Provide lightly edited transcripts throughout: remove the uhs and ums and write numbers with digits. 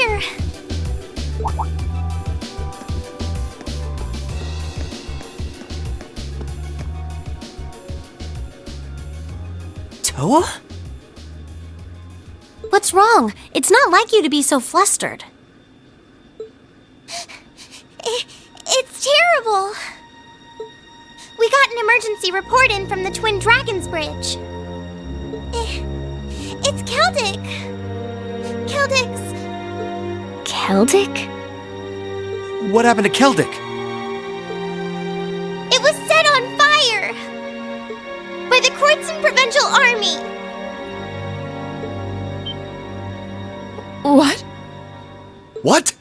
here. Toa? What's wrong? It's not like you to be so flustered. It's terrible. We got an emergency report in from the Twin Dragons Bridge. It's Celdic. Celdic? What happened to Celdic? It was set on fire! By the Quartzen Provincial Army! What? What?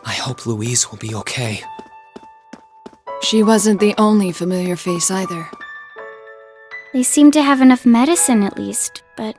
I hope Louise will be okay. She wasn't the only familiar face either. They seem to have enough medicine at least, but...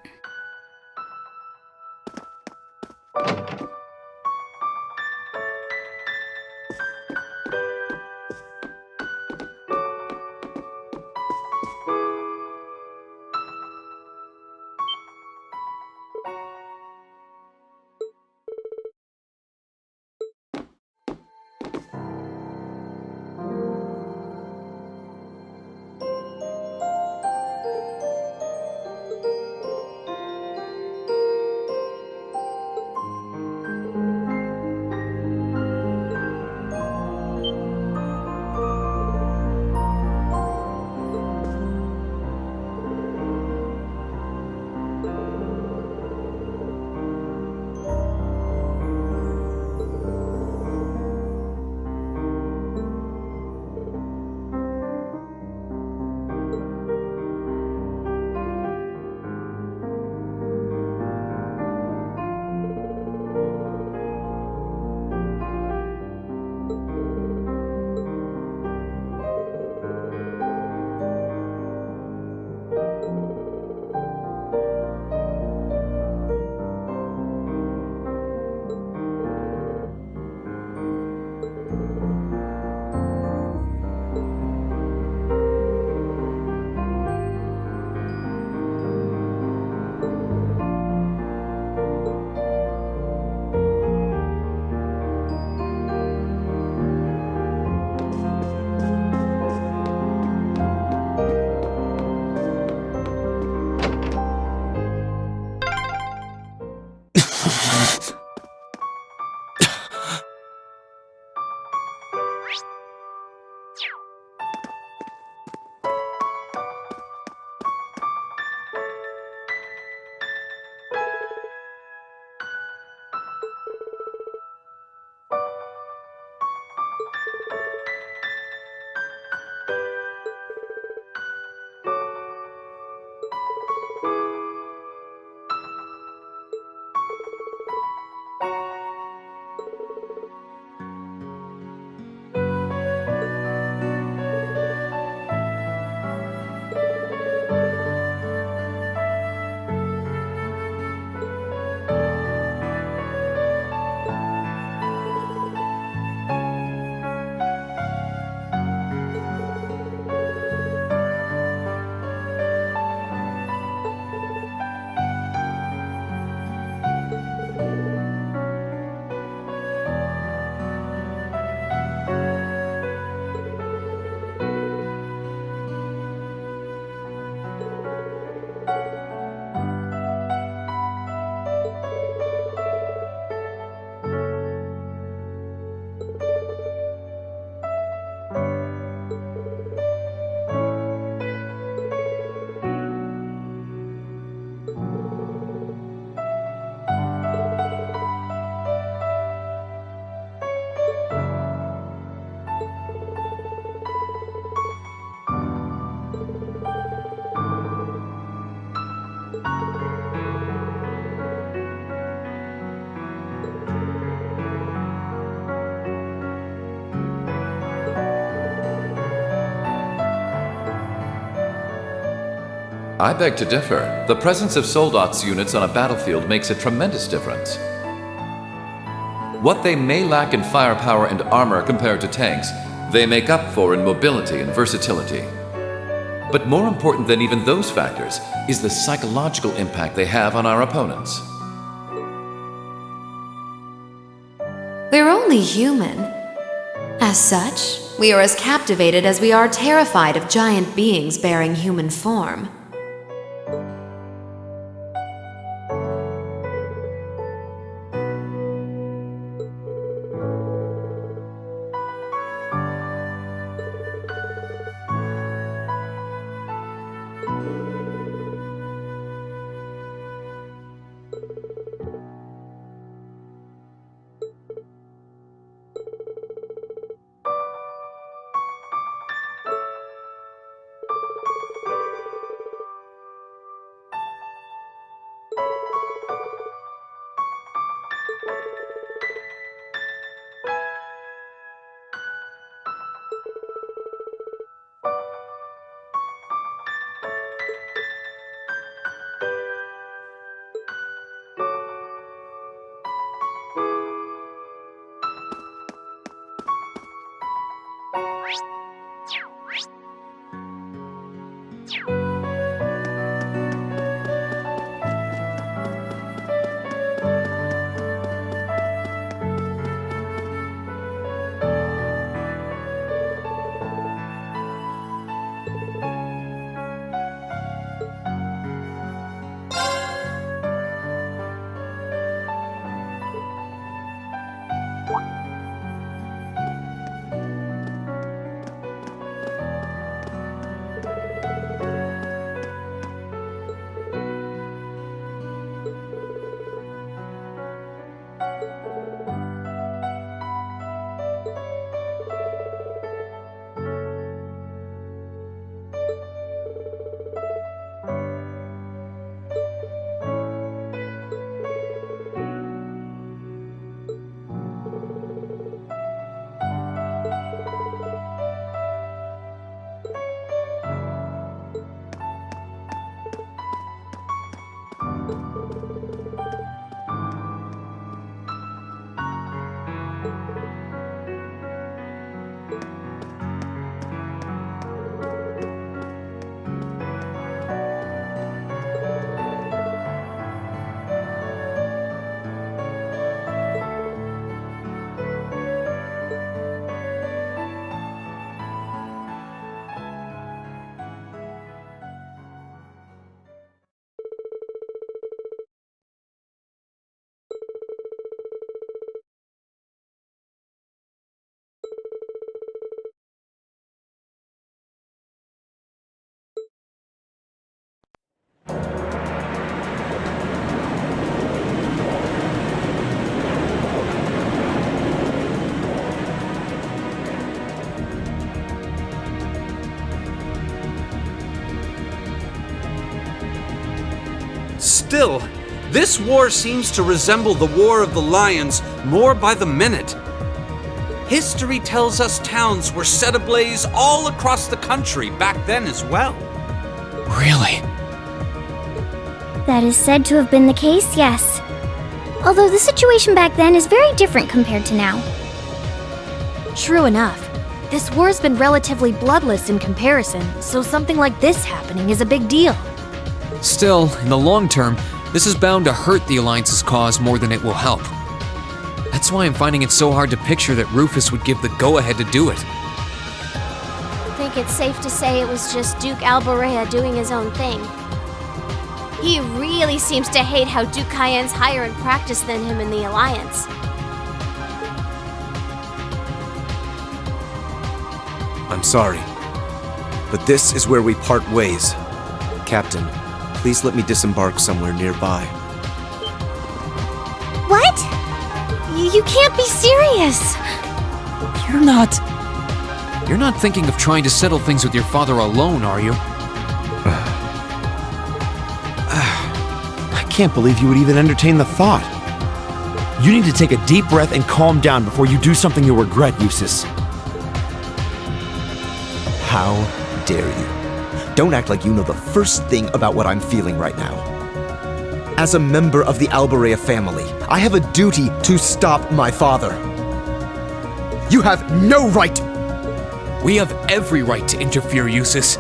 I beg to differ. The presence of Soldot's units on a battlefield makes a tremendous difference. What they may lack in firepower and armor compared to tanks, they make up for in mobility and versatility. But more important than even those factors is the psychological impact they have on our opponents. We're only human. As such, we are as captivated as we are terrified of giant beings bearing human form. Still, this war seems to resemble the War of the Lions more by the minute. History tells us towns were set ablaze all across the country back then as well. Really? That is said to have been the case, yes. Although the situation back then is very different compared to now. True enough. This war's been relatively bloodless in comparison, so something like this happening is a big deal. Still, in the long term, this is bound to hurt the Alliance's cause more than it will help. That's why I'm finding it so hard to picture that Rufus would give the go-ahead to do it. I think it's safe to say it was just Duke Alborea doing his own thing. He really seems to hate how Duke Cayenne's higher in practice than him in the Alliance. I'm sorry, but this is where we part ways. Captain, please let me disembark somewhere nearby. What? You can't be serious! You're not thinking of trying to settle things with your father alone, are you? I can't believe you would even entertain the thought. You need to take a deep breath and calm down before you do something you'll regret, Eustace. How dare you? Don't act like you know the first thing about what I'm feeling right now. As a member of the Alborea family, I have a duty to stop my father. You have no right! We have every right to interfere, Eustace.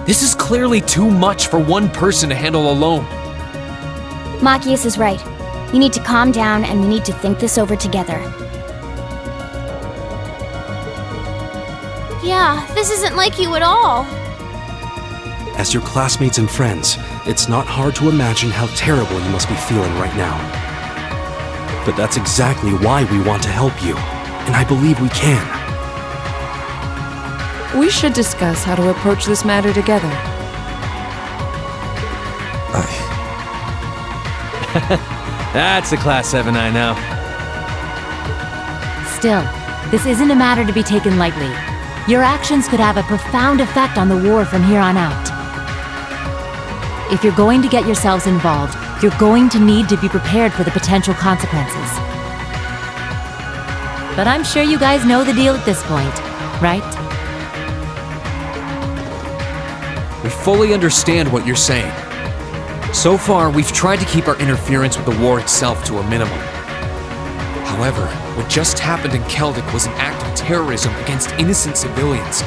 This is clearly too much for one person to handle alone. Machias is right. You need to calm down and we need to think this over together. Yeah, this isn't like you at all. As your classmates and friends, it's not hard to imagine how terrible you must be feeling right now. But that's exactly why we want to help you, and I believe we can. We should discuss how to approach this matter together. That's a Class 7 I know. Still, this isn't a matter to be taken lightly. Your actions could have a profound effect on the war from here on out. If you're going to get yourselves involved, you're going to need to be prepared for the potential consequences. But I'm sure you guys know the deal at this point, right? We fully understand what you're saying. So far, we've tried to keep our interference with the war itself to a minimum. However, what just happened in Celdic was an act of terrorism against innocent civilians.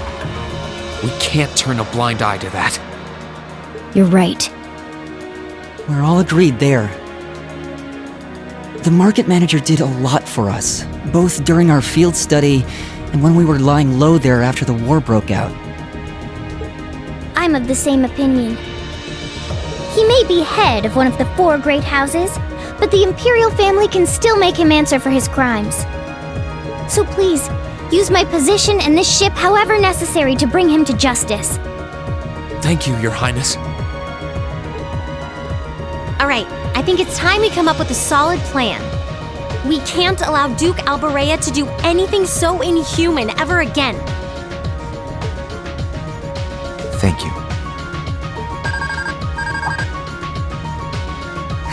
We can't turn a blind eye to that. You're right. We're all agreed there. The market manager did a lot for us, both during our field study and when we were lying low there after the war broke out. I'm of the same opinion. He may be head of one of the 4 great houses, but the Imperial family can still make him answer for his crimes. So please, use my position and this ship however necessary to bring him to justice. Thank you, Your Highness. Alright, I think it's time we come up with a solid plan. We can't allow Duke Alborea to do anything so inhuman ever again. Thank you.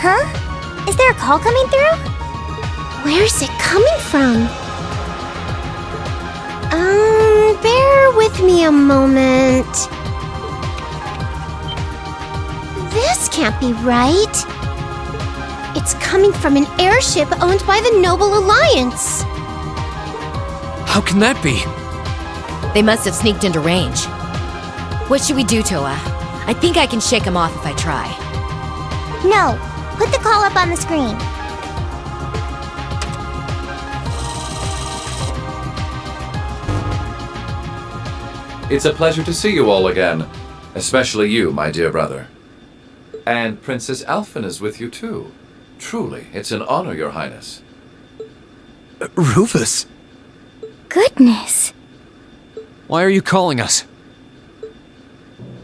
Huh? Is there a call coming through? Where's it coming from? Bear with me a moment. This can't be right. It's coming from an airship owned by the Noble Alliance. How can that be? They must have sneaked into range. What should we do, Toa? I think I can shake them off if I try. No, put the call up on the screen. It's a pleasure to see you all again, especially you, my dear brother. And Princess Alphen is with you too. Truly, it's an honor, Your Highness. Rufus! Goodness. Why are you calling us?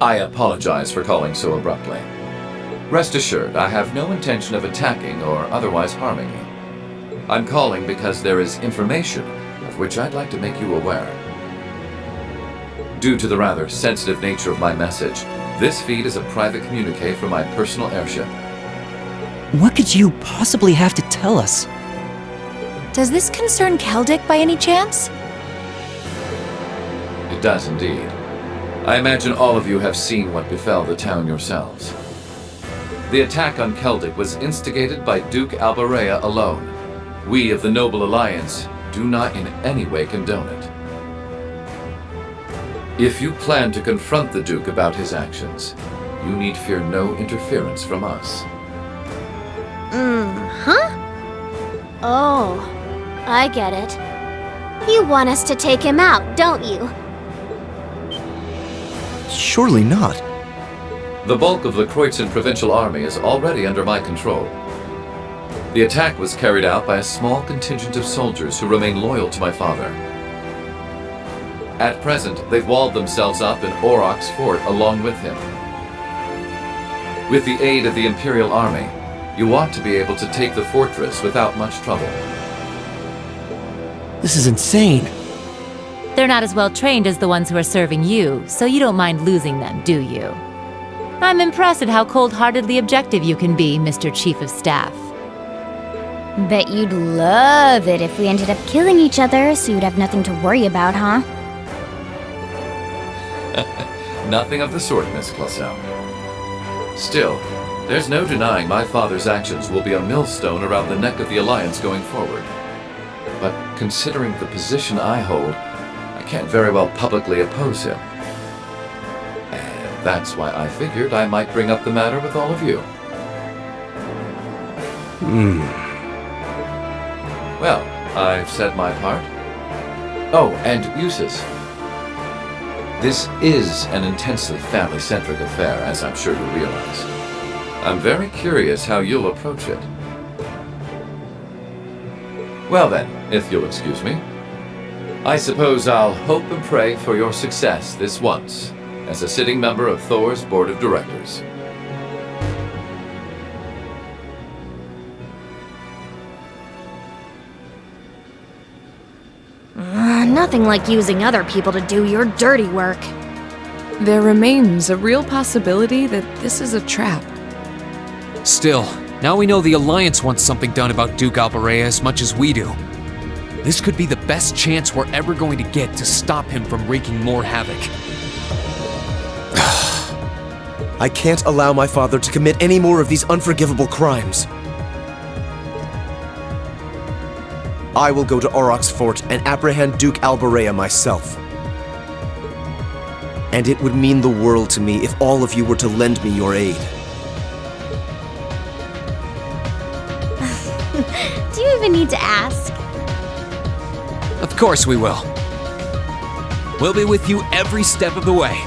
I apologize for calling so abruptly. Rest assured, I have no intention of attacking or otherwise harming you. I'm calling because there is information of which I'd like to make you aware. Due to the rather sensitive nature of my message, this feed is a private communique from my personal airship. What could you possibly have to tell us? Does this concern Celdic by any chance? It does indeed. I imagine all of you have seen what befell the town yourselves. The attack on Celdic was instigated by Duke Alborea alone. We of the Noble Alliance do not in any way condone it. If you plan to confront the Duke about his actions, you need fear no interference from us. Huh? Oh, I get it. You want us to take him out, don't you? Surely not. The bulk of the Kreutzen Provincial Army is already under my control. The attack was carried out by a small contingent of soldiers who remain loyal to my father. At present, they've walled themselves up in Auroch's fort along with him. With the aid of the Imperial Army, you ought to be able to take the fortress without much trouble. This is insane. They're not as well trained as the ones who are serving you, so you don't mind losing them, do you? I'm impressed at how cold-heartedly objective you can be, Mr. Chief of Staff. Bet you'd love it if we ended up killing each other, so you'd have nothing to worry about, huh? Nothing of the sort, Miss Clausel. Still, there's no denying my father's actions will be a millstone around the neck of the Alliance going forward. But considering the position I hold, I can't very well publicly oppose him. And that's why I figured I might bring up the matter with all of you. Well, I've said my part. Oh, and Eustace. This is an intensely family-centric affair, as I'm sure you realize. I'm very curious how you'll approach it. Well then, if you'll excuse me, I suppose I'll hope and pray for your success this once, as a sitting member of Thor's Board of Directors. Nothing like using other people to do your dirty work. There remains a real possibility that this is a trap. Still, now we know the Alliance wants something done about Duke Alberea as much as we do. This could be the best chance we're ever going to get to stop him from wreaking more havoc. I can't allow my father to commit any more of these unforgivable crimes. I will go to Auroch's fort and apprehend Duke Alberea myself. And it would mean the world to me if all of you were to lend me your aid. Do you even need to ask? Of course we will. We'll be with you every step of the way.